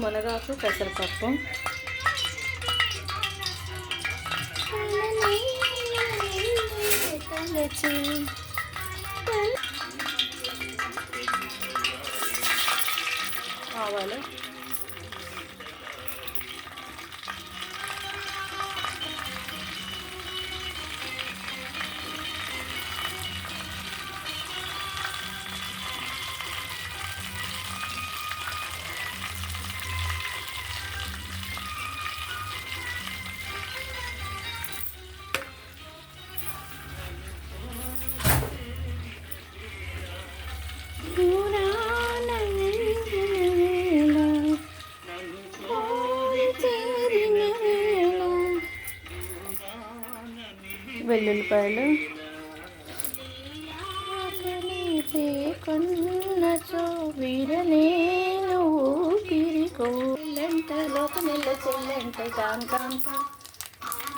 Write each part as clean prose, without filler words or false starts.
మునగాకు పెసరపప్పు ఆవాలు వెల్లుల్లిపాయలు కొన్నచో వీరనేను ఊపిరికోలంట లోకమెల్ల చెల్లంట కాంతాంత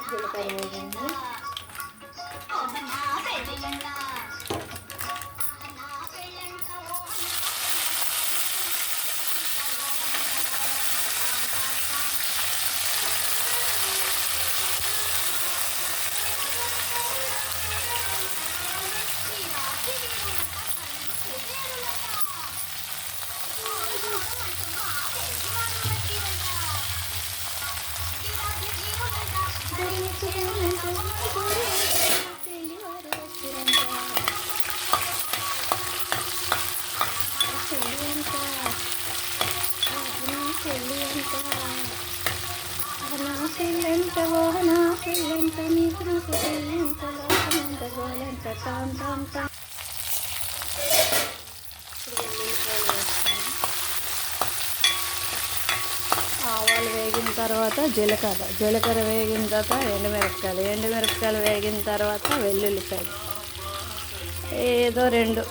జీలకర్ర వేయండి. ఆవాలు వేగిన తర్వాత జీలకర్ర వేగిన తర్వాత ఎండుమిరపకాయలు వేగిన తర్వాత వెల్లుల్లిపాయలు ఏదో రెండు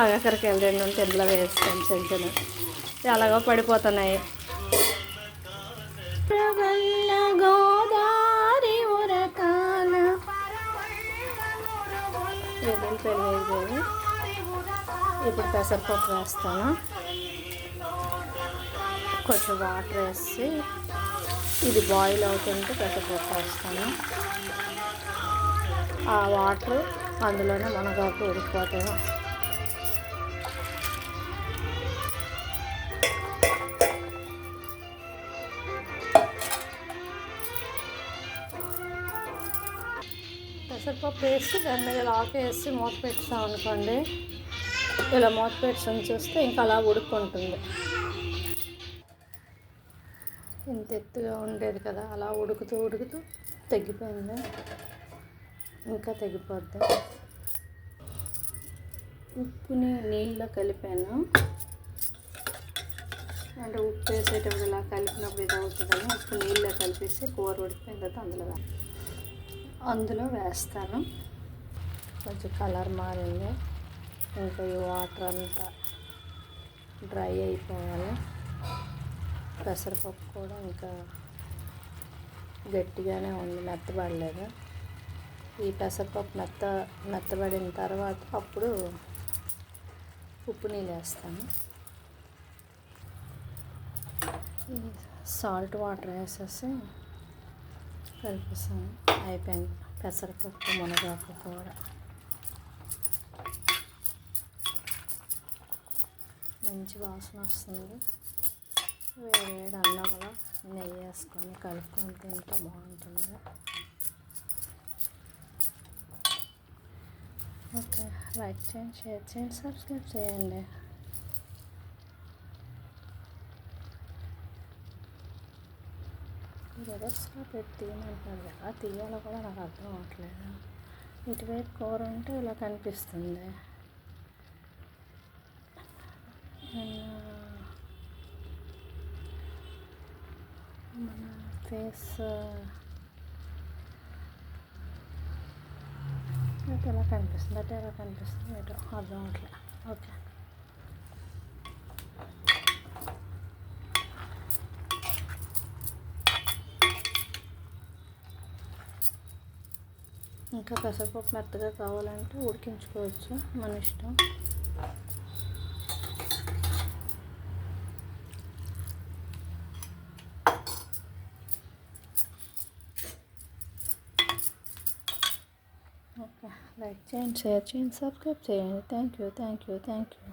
ఆగకరకాయలు రెండు ఉంటే ఇందులో వేస్తాను. చిన్న ఎలాగో పడిపోతున్నాయి. గోదావరి ఉరకాల వెల్లుల్లిపాయలు వేగిపోయి ఇప్పుడు పెసరపప్పు వేస్తాను. కొంచెం వాటర్ వేసి ఇది బాయిల్ అవుతుంటే పెసరపప్పు వేస్తాను. ఆ వాటర్ అందులోనే మునగాకు ఉడికిపోతాయి. పెసరపప్పు వేసి దాని మీద ఆకు వేసి మూత పెట్టాం అనుకోండి, ఇలా మూత పెట్టి చూస్తే ఇంకా అలా ఉడుకుంటుంది. ఇంత ఎత్తుగా ఉండేది కదా, అలా ఉడుకుతూ తగ్గిపోయింది. ఇంకా తగ్గిపోద్ది. ఉప్పుని నీళ్ళలో కలిపాను, అంటే ఉప్పు వేసేటప్పుడు ఇలా కలిపినప్పుడు ఇది అవుతుందని ఉప్పు నీళ్ళలో కలిపేసి కూర ఉడికిపోయిన తర్వాత అందులో వేస్తాను. కొంచెం కలర్ మారింది. ఇంకా ఈ వాటర్ అంతా డ్రై అయిపోవాలి. పెసరపప్పు కూడా ఇంకా గట్టిగానే ఉంది, మెత్తబడలేదు. ఈ పెసరపప్పు మెత్తబడిన తర్వాత అప్పుడు ఉప్పు నీళ్ళు వేస్తాను. సాల్ట్ వాటర్ వేసేసి కలిపేసాను. అయిపోయింది పెసరపప్పు మునగాకు కూర. మంచి వాసన వస్తుంది. వేడి అన్నంలో నెయ్యి వేసుకొని కలుపుకొని తింటే బాగుంటుంది. ఓకే, లైక్ చేయండి, షేర్ చేయండి, సబ్స్క్రైబ్ చేయండి. రివర్స్గా పెట్టి తీయమంటారు కదా, తీయాలో కూడా నాకు అర్థం అవ్వట్లేదు. ఇటువైపు కూర ఉంటే ఇలా కనిపిస్తుంది. మన ఫేస్ అయితే ఎలా కనిపిస్తుంది, అంటే ఎలా కనిపిస్తుంది ఏటో అర్థం అవ్వట్లేదు. ఓకే, ఇంకా పెసరపప్పు మెత్తగా కావాలంటే ఉడికించుకోవచ్చు, మన ఇష్టం. లైక్ చేయండి, షేర్ చేయండి, సబ్స్క్రైబ్ చేయండి. Thank you.